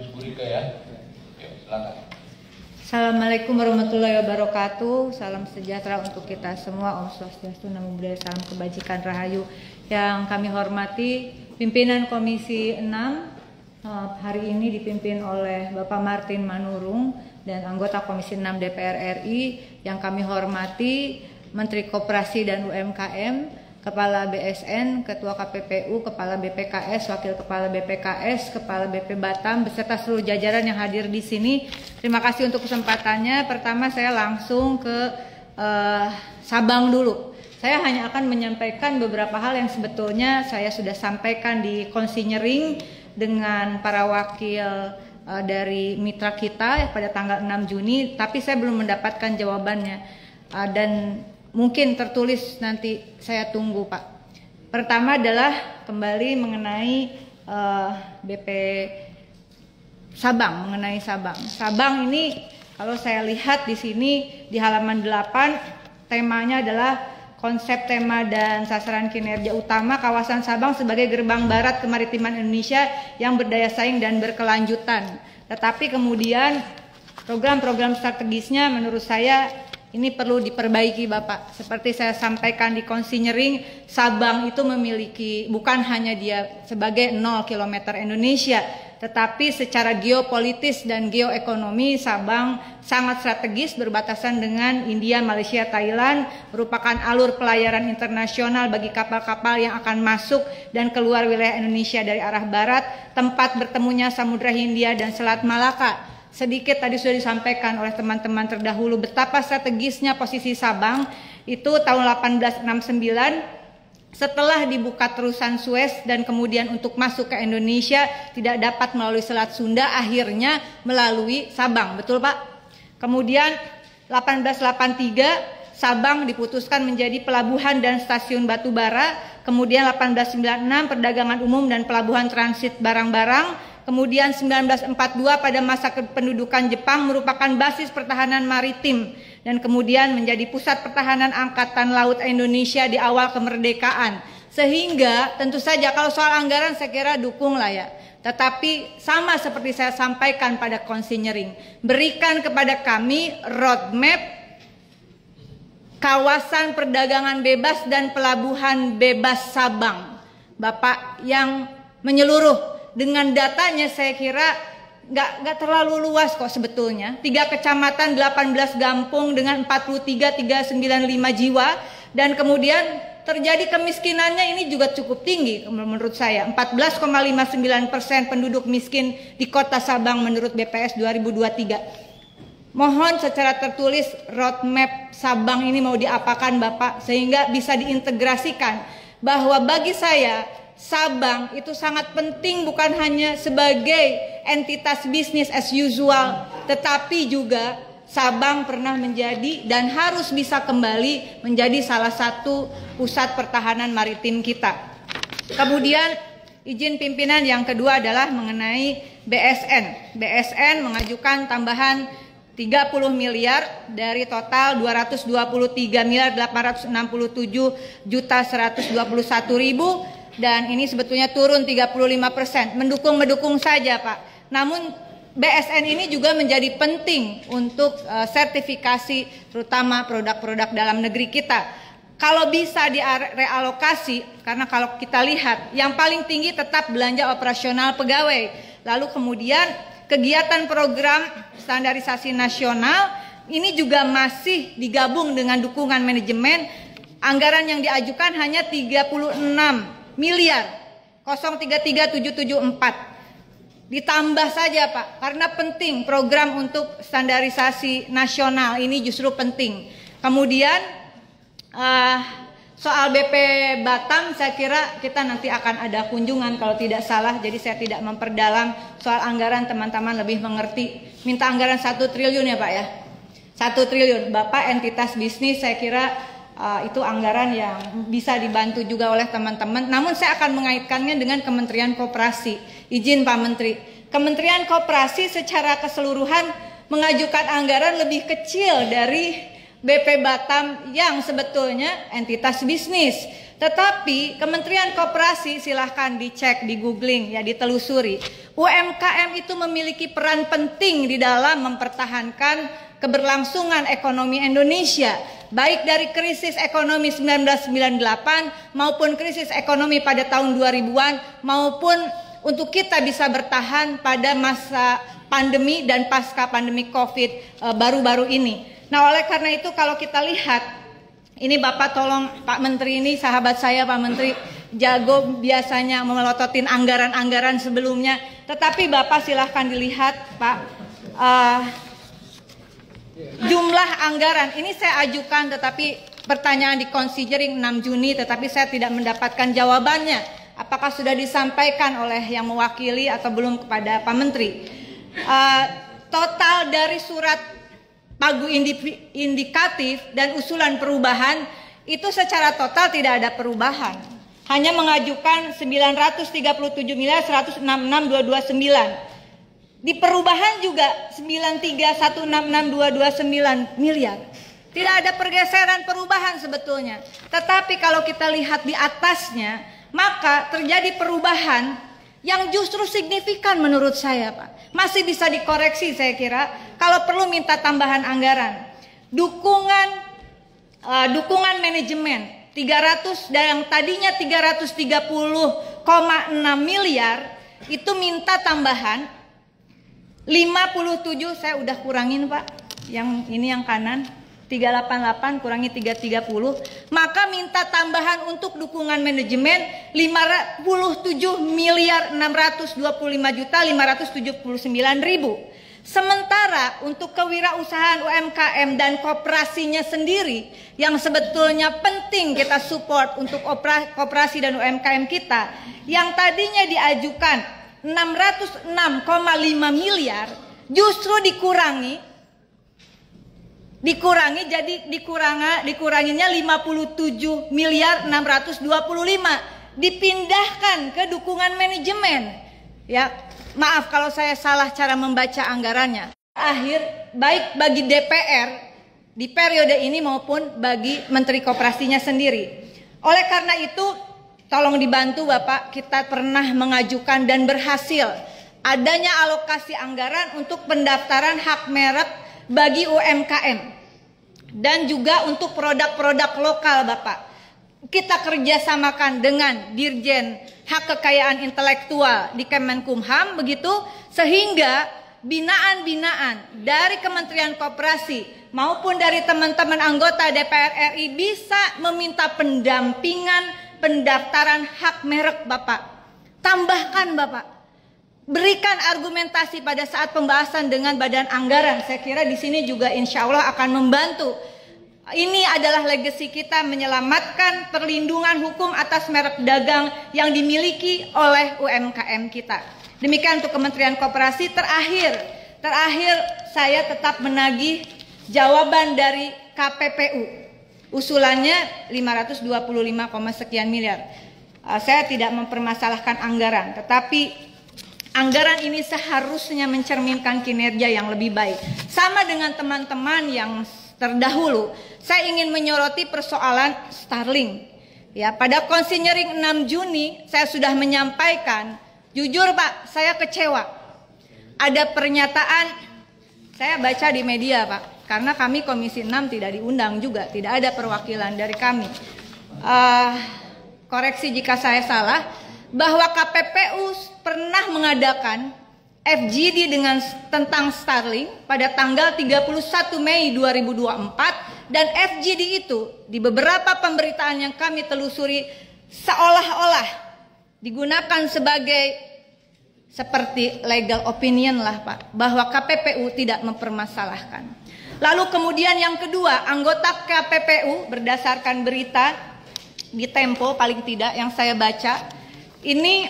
Habis Bu Rika ya. Oke, silakan. Assalamualaikum warahmatullahi wabarakatuh. Salam sejahtera untuk kita semua. Om Swastiastu, Namo Buddhaya, salam kebajikan rahayu. Yang kami hormati pimpinan Komisi 6 hari ini dipimpin oleh Bapak Martin Manurung dan anggota Komisi 6 DPR RI. Yang kami hormati Menteri Koperasi dan UMKM, Kepala BSN, Ketua KPPU, Kepala BPKS, Wakil Kepala BPKS, Kepala BP Batam, beserta seluruh jajaran yang hadir di sini. Terima kasih untuk kesempatannya. Pertama saya langsung ke Sabang dulu. Saya hanya akan menyampaikan beberapa hal yang sebetulnya saya sudah sampaikan di konsinyering dengan para wakil dari mitra kita pada tanggal 6 Juni, tapi saya belum mendapatkan jawabannya. Dan mungkin tertulis nanti saya tunggu Pak. Pertama adalah kembali mengenai BP Sabang, mengenai Sabang. Sabang ini kalau saya lihat di sini di halaman 8 temanya adalah konsep, tema dan sasaran kinerja utama kawasan Sabang sebagai gerbang barat kemaritiman Indonesia yang berdaya saing dan berkelanjutan. Tetapi kemudian program-program strategisnya menurut saya ini perlu diperbaiki Bapak. Seperti saya sampaikan di konsinyering, Sabang itu memiliki bukan hanya dia sebagai 0 km Indonesia, tetapi secara geopolitis dan geoekonomi Sabang sangat strategis berbatasan dengan India, Malaysia, Thailand, merupakan alur pelayaran internasional bagi kapal-kapal yang akan masuk dan keluar wilayah Indonesia dari arah barat, tempat bertemunya Samudra Hindia dan Selat Malaka. Sedikit tadi sudah disampaikan oleh teman-teman terdahulu betapa strategisnya posisi Sabang itu tahun 1869 setelah dibuka terusan Suez dan kemudian untuk masuk ke Indonesia tidak dapat melalui Selat Sunda, akhirnya melalui Sabang, betul Pak? Kemudian 1883 Sabang diputuskan menjadi pelabuhan dan stasiun batubara, kemudian 1896 perdagangan umum dan pelabuhan transit barang-barang. Kemudian 1942 pada masa kependudukan Jepang merupakan basis pertahanan maritim dan kemudian menjadi pusat pertahanan Angkatan Laut Indonesia di awal kemerdekaan. Sehingga tentu saja kalau soal anggaran saya kira dukung lah ya. Tetapi sama seperti saya sampaikan pada konsinyering, berikan kepada kami roadmap kawasan perdagangan bebas dan pelabuhan bebas Sabang, Bapak, yang menyeluruh. Dengan datanya saya kira nggak terlalu luas kok sebetulnya. 3 kecamatan, 18 gampung dengan 43.395 jiwa, dan kemudian terjadi kemiskinannya ini juga cukup tinggi menurut saya. 14,59% penduduk miskin di Kota Sabang menurut BPS 2023. Mohon secara tertulis roadmap Sabang ini mau diapakan Bapak, sehingga bisa diintegrasikan bahwa bagi saya Sabang itu sangat penting bukan hanya sebagai entitas bisnis as usual, tetapi juga Sabang pernah menjadi dan harus bisa kembali menjadi salah satu pusat pertahanan maritim kita. Kemudian izin pimpinan yang kedua adalah mengenai BSN. BSN mengajukan tambahan 30 miliar dari total 223.867.121.000, dan ini sebetulnya turun 35%, mendukung saja Pak. Namun BSN ini juga menjadi penting untuk sertifikasi terutama produk-produk dalam negeri kita. Kalau bisa direalokasi, karena kalau kita lihat yang paling tinggi tetap belanja operasional pegawai. Lalu kemudian kegiatan program standarisasi nasional ini juga masih digabung dengan dukungan manajemen. Anggaran yang diajukan hanya 36 miliar 033774. Ditambah saja Pak, karena penting program untuk standarisasi nasional ini justru penting. Kemudian soal BP Batam saya kira kita nanti akan ada kunjungan kalau tidak salah, jadi saya tidak memperdalam soal anggaran, teman-teman lebih mengerti. Minta anggaran 1 triliun ya Pak ya, 1 triliun. Bapak entitas bisnis saya kira itu anggaran yang bisa dibantu juga oleh teman-teman. Namun saya akan mengaitkannya dengan Kementerian Koperasi. Izin Pak Menteri, Kementerian Koperasi secara keseluruhan mengajukan anggaran lebih kecil dari BP Batam yang sebetulnya entitas bisnis. Tetapi Kementerian Koperasi silahkan dicek, di googling ya, ditelusuri. UMKM itu memiliki peran penting di dalam mempertahankan keberlangsungan ekonomi Indonesia, baik dari krisis ekonomi 1998 maupun krisis ekonomi pada tahun 2000-an, maupun untuk kita bisa bertahan pada masa pandemi dan pasca pandemi COVID baru-baru ini. Nah, oleh karena itu kalau kita lihat, ini Bapak tolong Pak Menteri, ini sahabat saya Pak Menteri, jago biasanya memelototin anggaran-anggaran sebelumnya. Tetapi Bapak silahkan dilihat Pak, jumlah anggaran ini saya ajukan, tetapi pertanyaan di considering 6 Juni, tetapi saya tidak mendapatkan jawabannya. Apakah sudah disampaikan oleh yang mewakili atau belum kepada Pak Menteri? Total dari surat pagu indikatif dan usulan perubahan itu secara total tidak ada perubahan. Hanya mengajukan 933.166.229. Di perubahan juga 93.166.229 miliar. Tidak ada pergeseran perubahan sebetulnya. Tetapi kalau kita lihat di atasnya, maka terjadi perubahan yang justru signifikan menurut saya, Pak. Masih bisa dikoreksi saya kira, kalau perlu minta tambahan anggaran. Dukungan manajemen 300 dan yang tadinya 330,6 miliar itu minta tambahan 57, saya udah kurangin Pak. Yang ini yang kanan 388 kurangi 330, maka minta tambahan untuk dukungan manajemen 57.625.579.000. Sementara untuk kewirausahaan UMKM dan koperasinya sendiri yang sebetulnya penting kita support untuk koperasi dan UMKM kita, yang tadinya diajukan 606,5 miliar justru dikuranginya 57 miliar 625, dipindahkan ke dukungan manajemen. Ya, maaf kalau saya salah cara membaca anggarannya. Akhir baik bagi DPR di periode ini maupun bagi Menteri Koperasinya sendiri. Oleh karena itu, tolong dibantu Bapak, kita pernah mengajukan dan berhasil adanya alokasi anggaran untuk pendaftaran hak merek bagi UMKM dan juga untuk produk-produk lokal Bapak. Kita kerjasamakan dengan Dirjen Hak Kekayaan Intelektual di Kemenkumham begitu, sehingga binaan-binaan dari Kementerian Koperasi maupun dari teman-teman anggota DPR RI bisa meminta pendampingan pendaftaran hak merek Bapak. Tambahkan Bapak, berikan argumentasi pada saat pembahasan dengan badan anggaran. Saya kira di sini juga insya Allah akan membantu. Ini adalah legasi kita menyelamatkan perlindungan hukum atas merek dagang yang dimiliki oleh UMKM kita. Demikian untuk Kementerian Koperasi. Terakhir saya tetap menagih jawaban dari KPPU. Usulannya 525, sekian miliar. Saya tidak mempermasalahkan anggaran, tetapi anggaran ini seharusnya mencerminkan kinerja yang lebih baik. Sama dengan teman-teman yang terdahulu, saya ingin menyoroti persoalan Starlink. Ya, pada konsinyering 6 Juni saya sudah menyampaikan, jujur Pak, saya kecewa. Ada pernyataan, saya baca di media Pak, karena kami Komisi 6 tidak diundang juga, tidak ada perwakilan dari kami. Koreksi jika saya salah, bahwa KPPU pernah mengadakan FGD tentang Starlink pada tanggal 31 Mei 2024, dan FGD itu di beberapa pemberitaan yang kami telusuri seolah-olah digunakan seperti legal opinion lah Pak, bahwa KPPU tidak mempermasalahkan. Lalu kemudian yang kedua, anggota KPPU berdasarkan berita di Tempo paling tidak yang saya baca, ini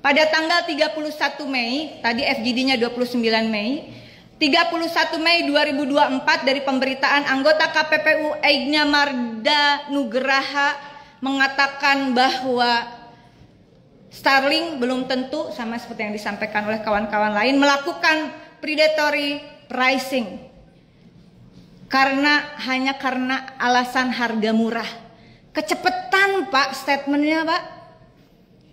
pada tanggal 31 Mei, tadi FGD-nya 29 Mei, 31 Mei 2024 dari pemberitaan anggota KPPU Eignya Marda Nugraha mengatakan bahwa Starlink belum tentu, sama seperti yang disampaikan oleh kawan-kawan lain, melakukan predatory pricing hanya karena alasan harga murah. Kecepetan Pak statementnya Pak.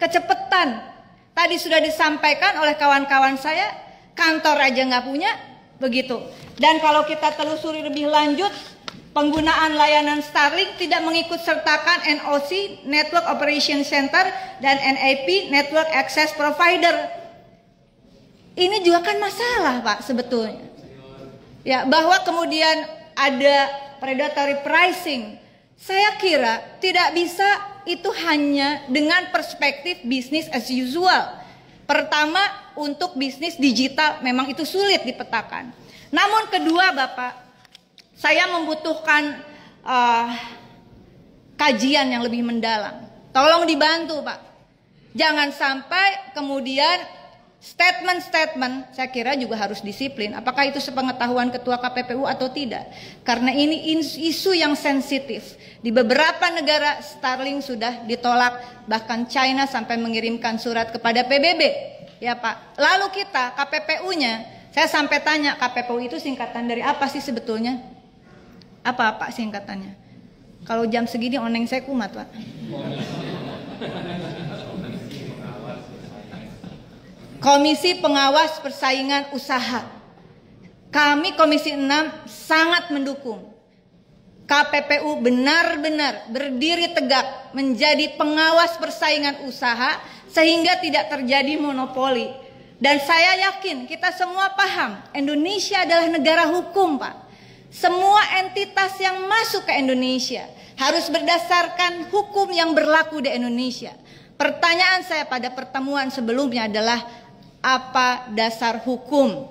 Kecepetan. Tadi sudah disampaikan oleh kawan-kawan saya, kantor aja nggak punya, begitu. Dan kalau kita telusuri lebih lanjut, penggunaan layanan Starlink tidak mengikut sertakan NOC (Network Operation Center) dan NAP (Network Access Provider). Ini juga kan masalah Pak sebetulnya. Ya, bahwa kemudian ada predatory pricing. Saya kira tidak bisa itu hanya dengan perspektif business as usual. Pertama, untuk bisnis digital memang itu sulit dipetakan. Namun kedua Bapak, saya membutuhkan kajian yang lebih mendalam. Tolong dibantu Pak. Jangan sampai kemudian statement-statement, saya kira juga harus disiplin. Apakah itu sepengetahuan Ketua KPPU atau tidak? Karena ini isu yang sensitif. Di beberapa negara Starlink sudah ditolak, bahkan China sampai mengirimkan surat kepada PBB. Ya Pak. Lalu kita KPPU-nya, saya sampai tanya KPPU itu singkatan dari apa sih sebetulnya? Apa Pak singkatannya? Kalau jam segini oneng saya kumat Pak. Komisi Pengawas Persaingan Usaha. Kami Komisi 6 sangat mendukung KPPU benar-benar berdiri tegak menjadi pengawas persaingan usaha sehingga tidak terjadi monopoli. Dan saya yakin kita semua paham Indonesia adalah negara hukum Pak. Semua entitas yang masuk ke Indonesia harus berdasarkan hukum yang berlaku di Indonesia. Pertanyaan saya pada pertemuan sebelumnya adalah apa dasar hukum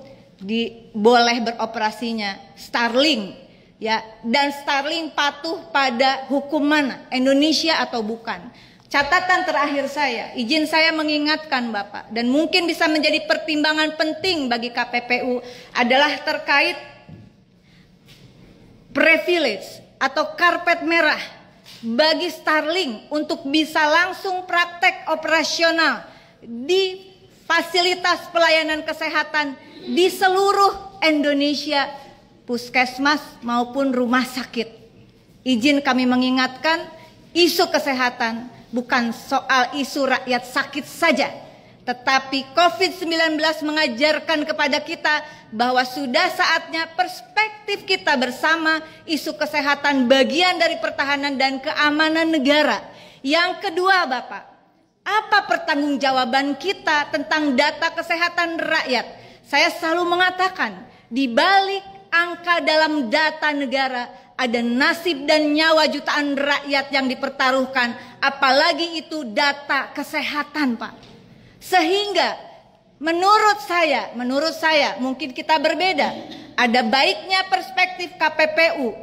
boleh beroperasinya Starlink ya, dan Starlink patuh pada hukum mana, Indonesia atau bukan? Catatan terakhir saya, izin saya mengingatkan Bapak, dan mungkin bisa menjadi pertimbangan penting bagi KPPU adalah terkait privilege atau karpet merah bagi Starlink untuk bisa langsung praktek operasional di fasilitas pelayanan kesehatan di seluruh Indonesia, puskesmas maupun rumah sakit. Izin kami mengingatkan, isu kesehatan bukan soal isu rakyat sakit saja, tetapi COVID-19 mengajarkan kepada kita bahwa sudah saatnya perspektif kita bersama isu kesehatan bagian dari pertahanan dan keamanan negara. Yang kedua Bapak, apa pertanggungjawaban kita tentang data kesehatan rakyat? Saya selalu mengatakan, di balik angka dalam data negara ada nasib dan nyawa jutaan rakyat yang dipertaruhkan, apalagi itu data kesehatan Pak. Sehingga menurut saya mungkin kita berbeda. Ada baiknya perspektif KPPU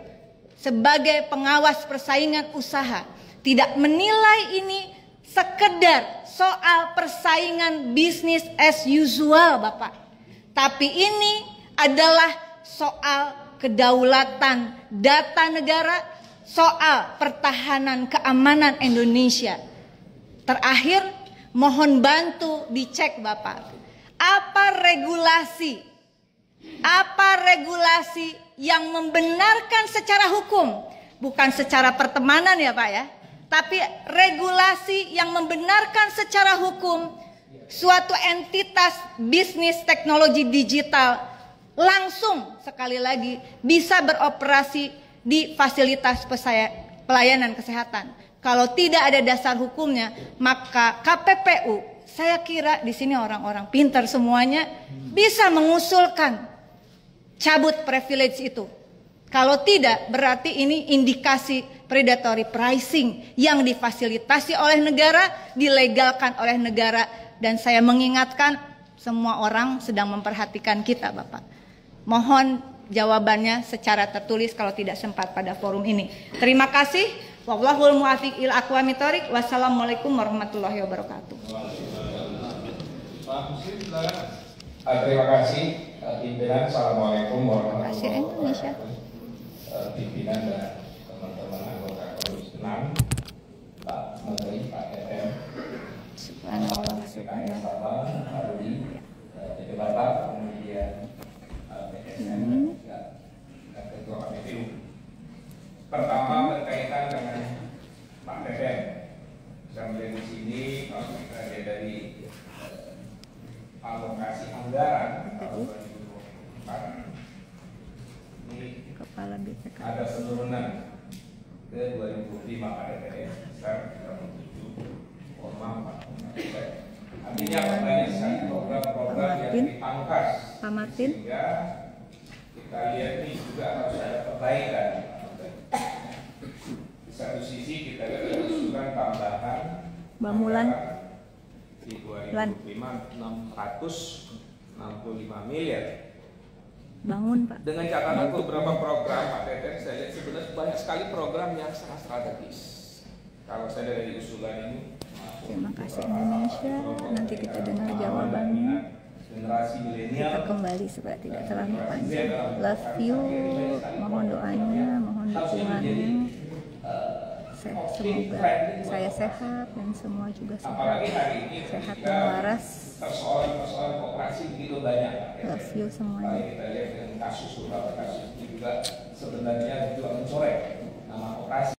sebagai pengawas persaingan usaha tidak menilai ini sekedar soal persaingan bisnis as usual Bapak. Tapi ini adalah soal kedaulatan data negara, soal pertahanan keamanan Indonesia. Terakhir, mohon bantu dicek Bapak. Apa regulasi yang membenarkan secara hukum, bukan secara pertemanan ya Pak ya, tapi regulasi yang membenarkan secara hukum suatu entitas bisnis teknologi digital langsung sekali lagi bisa beroperasi di fasilitas pelayanan kesehatan. Kalau tidak ada dasar hukumnya, maka KPPU, saya kira di sini orang-orang pintar semuanya bisa mengusulkan cabut privilege itu. Kalau tidak, berarti ini indikasi predatory pricing yang difasilitasi oleh negara, dilegalkan oleh negara. Dan saya mengingatkan semua orang sedang memperhatikan kita Bapak. Mohon jawabannya secara tertulis kalau tidak sempat pada forum ini. Terima kasih. Wallahul muwaffiq ila aqwamit thoriq. Wassalamualaikum warahmatullahi wabarakatuh. Terima kasih pimpinan. Assalamualaikum warahmatullahi wabarakatuh. Pimpinan dan teman-teman anggota Komisi 6, Pak Menteri, Pak FM, PKS Bapak, Pak Rudi, Jadi Bapak, kemudian PSN dan Ketua KPPU. Pertama berkaitan dengan anggaran tahun 2024 ini Kepala BPK. ada penurunan ke 2005 KDPR sebesar 37,4%. Artinya banyak sekali program-program yang dipangkas, sehingga kita lihat ini juga harus ada perbaikan. Di satu sisi kita lihat usulan tambahan Bamulan di 2005 665 miliar. bangun Pak. Dengan catatan beberapa program Pak Teten, saya lihat sebenarnya banyak sekali program yang sangat strategis. Kalau saya dari usulan ini, Terima kasih Indonesia. Nanti kita dengar jawabannya. generasi milenial Kita kembali supaya tidak terlalu panjang. Love you. Mohon doanya, mohon dukungannya. Semoga saya sehat dan semua juga sehat. apalagi hari ini Sehat ketika dan waras. persoalan-persoalan koperasi begitu banyak. Love you semuanya. Baik kita lihat dengan kasus beberapa kasus ini juga sebenarnya juga mencoreng nama koperasi.